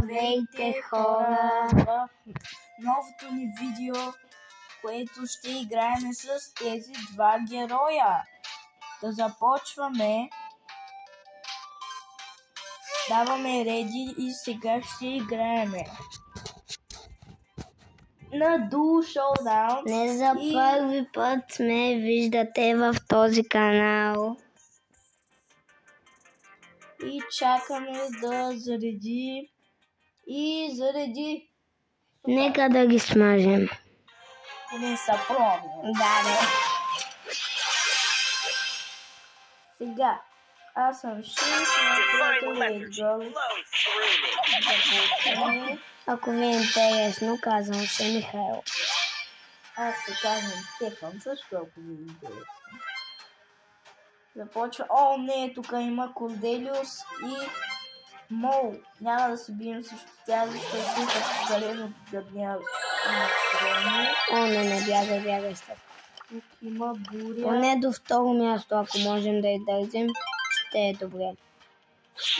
Здравейте, хора! В новото ни видео, в което ще играем с тези два героя. Да започваме. Даваме реди и сега ще играем на Duo Showdown. Не за първи път ме виждате в този канал. И чакаме да зареди. И зареди. Нека да ги смажем. Не са пробни. Да, бе. Сега. Аз съм Шиф, Ако ви е интересно, казвам се Михаил. Аз се казвам Стефан, също ако ви е интересно. Започва. О, не, тук има Корделиус и Мол. Няма да се бием срещу тях, защото са зелено гърня настроени. О, не бягай, Стефан. Тук има буря. Поне до второ място, ако можем да издържим, ще е добре.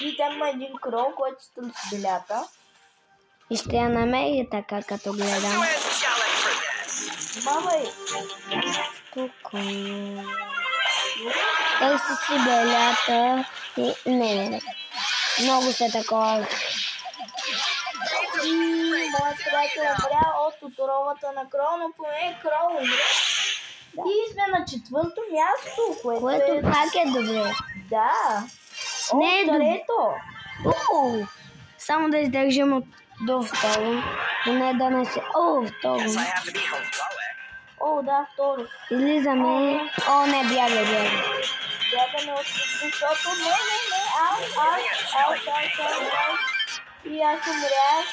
И там има един крол, който се търси белята. И ще я намери така, като гледам. Мамай! Спокойно. Търси си белята и... Не. Много се такова. И моят приятел умря от отровата на крол, но поне крол умря. Да. И сме на четвърто място, което пак е добре. Да. Не е трето. Само да издържим до второ. Не да не се... второ. Да, второ. Излизаме. Не, бягай. Бягаме от защото не. И аз умрях,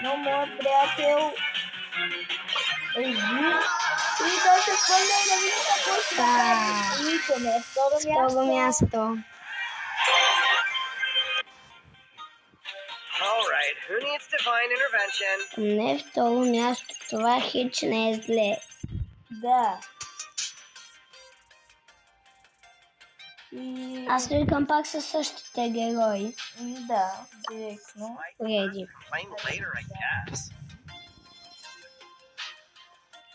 но моят приятел е жив. И той се хвърля и да види какво ще направи. И то не е второ място. Не второ място, това хич не е зле. Да. Аз викам пак със същите герои. Да, директно. Реди.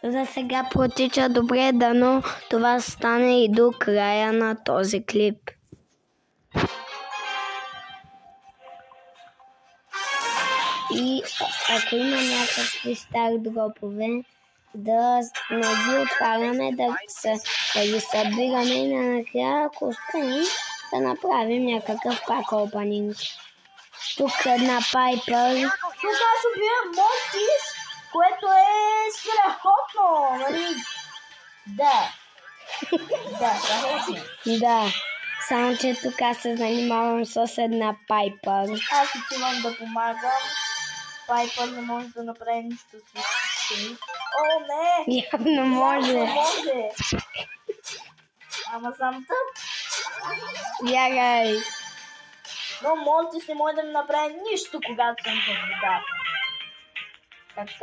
За сега протича добре, дано това стане и до края на този клип. И ако има някакви стари дропове, да не ги отваряме, да ги събираме и накрая, ако успеем, да направим някакъв пак опенинг. Тук една Пайпър. Тук аз убивам Мортис, което е страхотно, нали? Да. Страхотно. Да, само че тук аз се занимавам с една Пайпър. Аз отивам да помагам. Пайпър не може да направи нищо си. Не! Явно може. Ама съм тъп. Бягай. Но Мортис не може да ми направи нищо, когато съм в водата.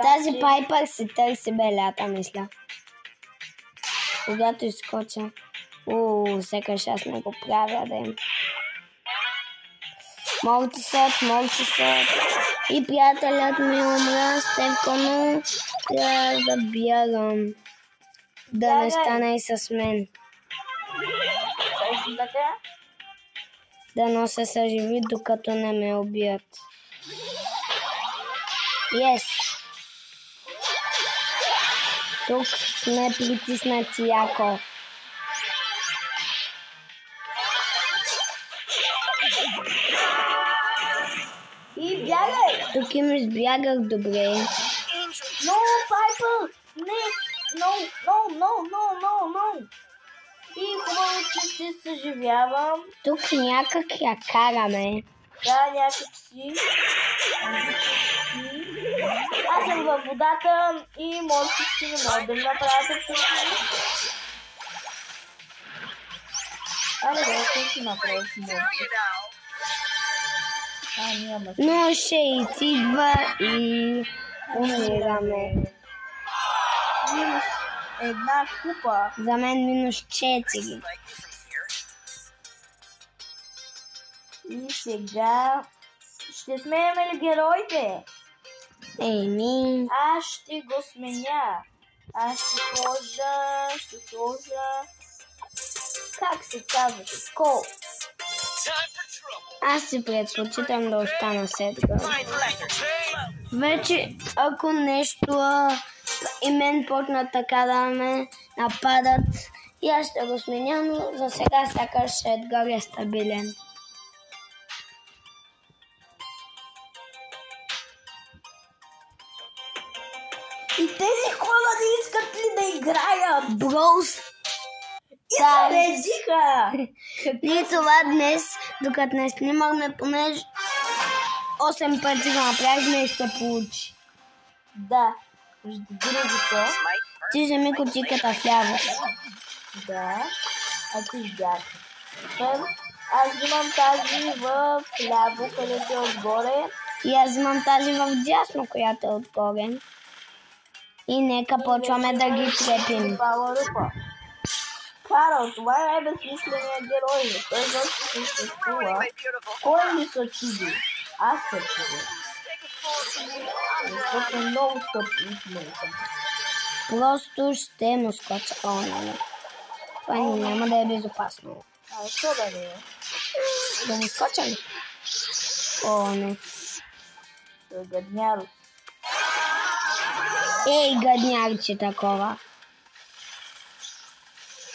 Тази Пайпър си търси белята, мисля. Когато изскоча. Сякаш аз не го правя, да им. Мортисът. И приятелят ми умря, Стефко, но трябва да бягам. Да не стане и с мен. Да но се съживи, докато не ме убият. Тук сме притиснати яко. И бягай! Тук им избягах добре. Но, Пайпър! Не! No! И хубаво, че се съживявам. Тук някак я караме. Да, някак си. Аз съм във водата и морските не могат да ми направят абсолютно нищо. Какво си направи с морските? Но ще идва и умираме. Минус една купа. За мен минус 4. И сега ще Ще сменяме ли героите? Еми, Аз ще го сменя. Аз ще сложа... Как се казвате? Кол. аз си предпочитам да остана с Едгар. Вече, ако нещо и мен почнат така да ме нападат, и аз ще го сменя, но за сега сякаш Едгар е стабилен. И тези хора не искат ли да играят? Броус! И се редиха! И това днес, докато не снимахме, понеже 8 пъти го направихме и се получи. Да. Между другото. Ти вземи кутийката вляво. Да. А ти вдясно. Аз взимам тази в ляво, където е отгоре. И аз взимам тази в дясно, която е отгоре. И нека почваме да ги трепим. Карл, това е най-безсмисленият герой. Той въобще съществува. Кой ли се чуди? Аз се чуди. Защото е много тъп и много тъп. Просто ще му скоча. О, не. Това няма да е безопасно. А защо да не е? Да му скоча ли? О, не. Той е гадняро. Ей, гаднярче такова.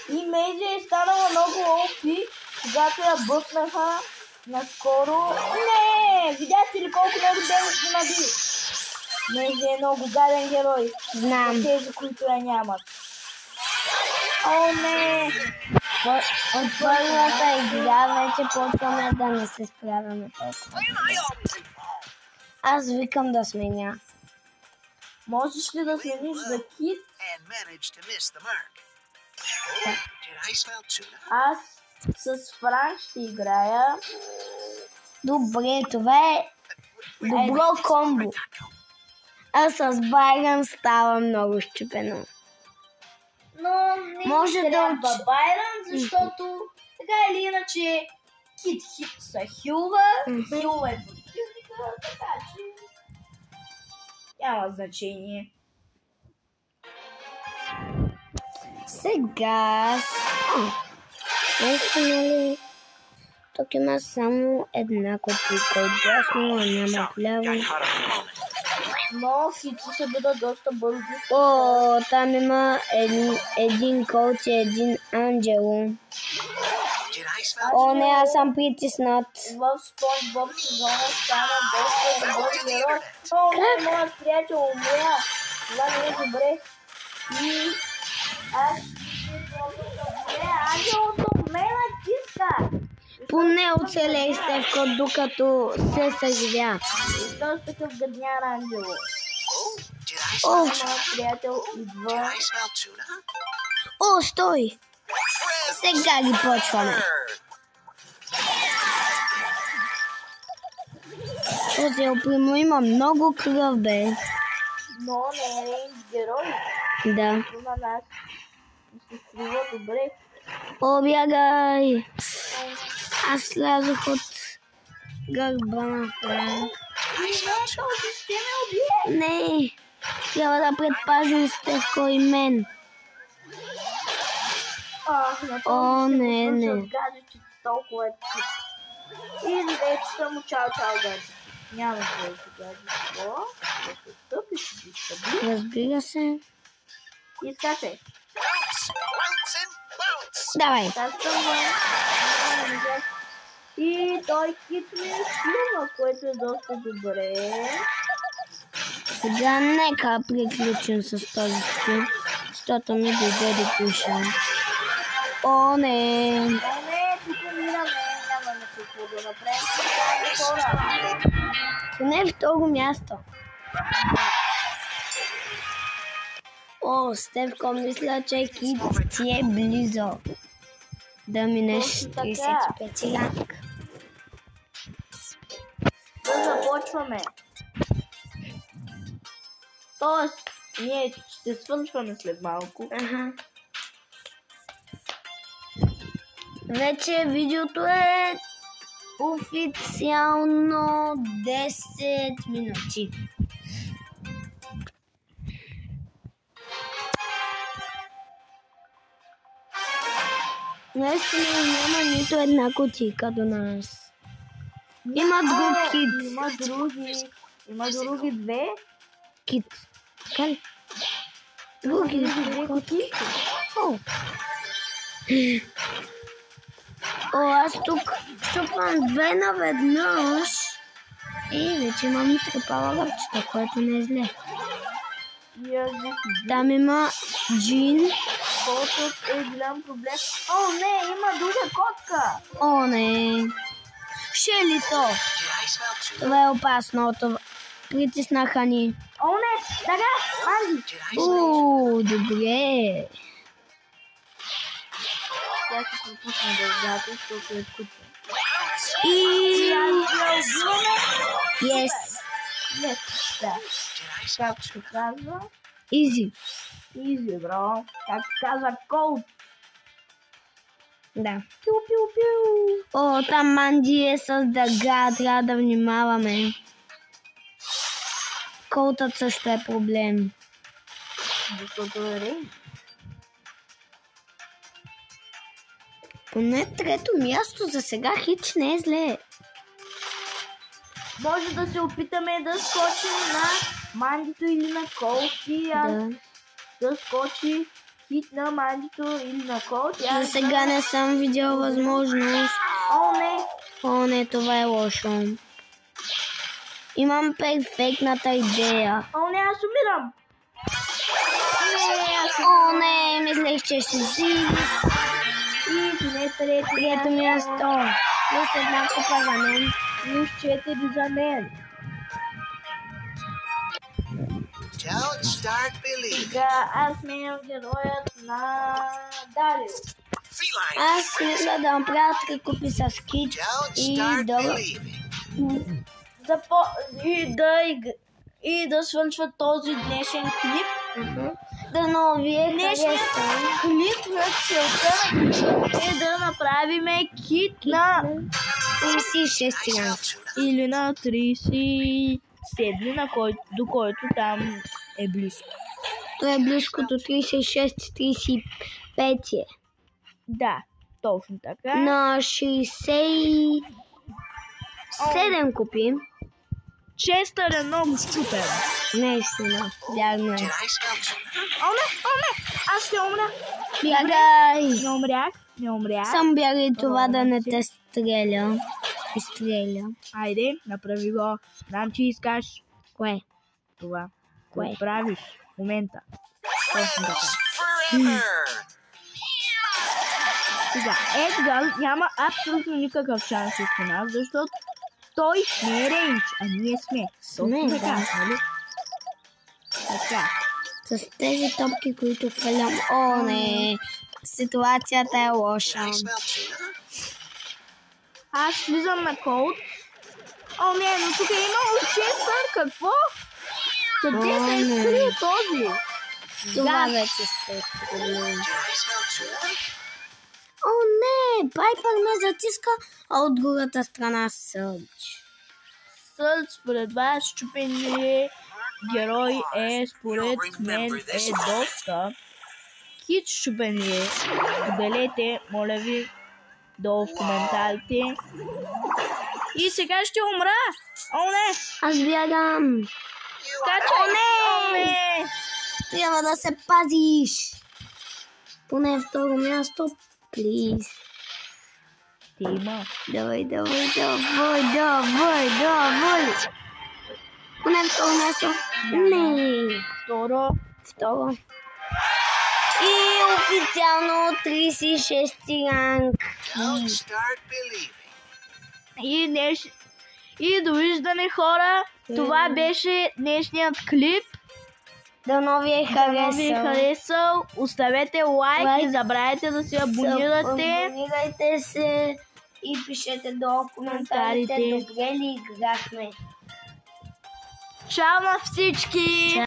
И Мейзи е станала много OP, когато я бъснаха наскоро. Не! Видяхте ли колко много демос ги наби? Мейзи е много гаден герой. Знам. Тези, които я нямат. О, не! От първата игра вече почваме да не се справяме толкова. Аз викам да сменя. Можеш ли да смениш за Кит? Аз с Франк ще играя. Добре, това е добро комбо. А с Байрон става много щупено. Но не може трябва да Байрон, защото така или иначе Кит се хилва, хилва е противника, така че няма значение. Сега... Наистина ли? Тук има само една кутийка от дясно, а няма вляво. Но хитси се бъдат доста бързи. О, там има един коуч и един Анджело. О, не, аз съм притиснат. В SpongeBob сезона стана доста добър герой. О, не, моят приятел умря. Това не е добре. И аз Анджелото ме натиска. Поне оцелей Стевко, докато се съживя. Защо с такъв гадняр Анджело? О, Моят приятел идва. О, стой! Сега ги почваме. Този опримо има много кръв, бе. Но не е рейндж герой. Да. Има нас. Се струва добре. О, бягай! Аз слязох от гърба на Франк. Този ще ме убие. Не! Трябва да предпазим Стевко и мен. О, не. Гаджетите толкова е тип. Или вече съм чао гаджет. Няма да гаджет. О, като тъп и си стабили. Разбира се. И скачай. Давай. И той Кит ми силва, което е доста добре. Сега нека приключим с този стил, защото ми дойде да пиша. О, не! О, не, тук мираме, нямаме какво да направим. Хора. Поне второ място. О, Стевко, мисля, че Кит ти е близо да минеш 35 ранг. Да започваме. Тоест, ние ще свършваме след малко. Ага. Вече видеото е официално 10 минути. Наистина няма нито една кутийка до нас. Има друг кит. Има други две. Кит. Така ли? Други две котки. О, аз тук шупвам две наведнъж. И вече имам трепала гърчета, което не е зле. Там има джин. Котът е голям проблем. О, не, има друга котка. О, не. Шелито. Това е опасно. Притиснаха ни. О, не, така, Манди. Добре. Тя се пропусна да играта, защото е кутка. И... Yes, да. Как се казва? Изи. Изи, бро. Как се казва Колт? Да. Пиу-пиу-пиу. О, там Манди е с дъга. Трябва да внимаваме. Колтът също е проблем. Защото е рейн. Поне трето място за сега хич не е зле. Може да се опитаме да скочим на Мандито или на Колти. Да скочи хит на Мандито или на Колти. За сега не съм видял възможност. О, не, това е лошо. Имам перфектната идея. О, не, аз умирам. О, не, мислех, че ще си. И поне трето място. Плюс една купа за мен. Плюс 4 за мен. Сега аз сменям героят на Дарио. Аз мисля да направя 3 купи с кит и да свършва този днешен клип. Дано вие днешният клип на целта е да направим кит на 36 ранг. Или на 37, до който там е близко. То е близко до 36-35 е. Да, точно така. На 67 купи. Честър е много ступен. Наистина, вярно е. О, не! Аз ще умря. Бягай! Не умрях. Сам бягай това да не те стреля. Изстреля. Айде, направи го. Знам, че искаш. Кое? Това. Кое? Го правиш в момента. Точно така. Сега, Едгар няма абсолютно никакъв шанс с нас, защото той не е рейндж, а ние сме. Сме, така, нали? Така. С тези топки, които хвърлям. О, не. Ситуацията е лоша. Аз влизам на Колт. О, не, но тук е имало Честър. Какво? Къде се е скрил този? Това вече сте. О, не! Пайпър ме затиска, а от другата страна Сърч. Сърч, според вас, щупеният герой е, според мен, е доста. Кит щупеният. Споделете, моля ви, долу в коментарите. И сега ще умра! О, не! Аз бягам! Скачай! О, не! Трябва да се пазиш! Поне второ място, плиз. Тима. Давай! Поне второ място. Не! Второ. И официално 36 ранг. И довиждане, хора. Това беше днешният клип. Дано ви е харесал. Оставете лайк. Не забравяйте да се абонирате. Абонирайте се и пишете долу коментарите. Добре ли играхме? Чао на всички!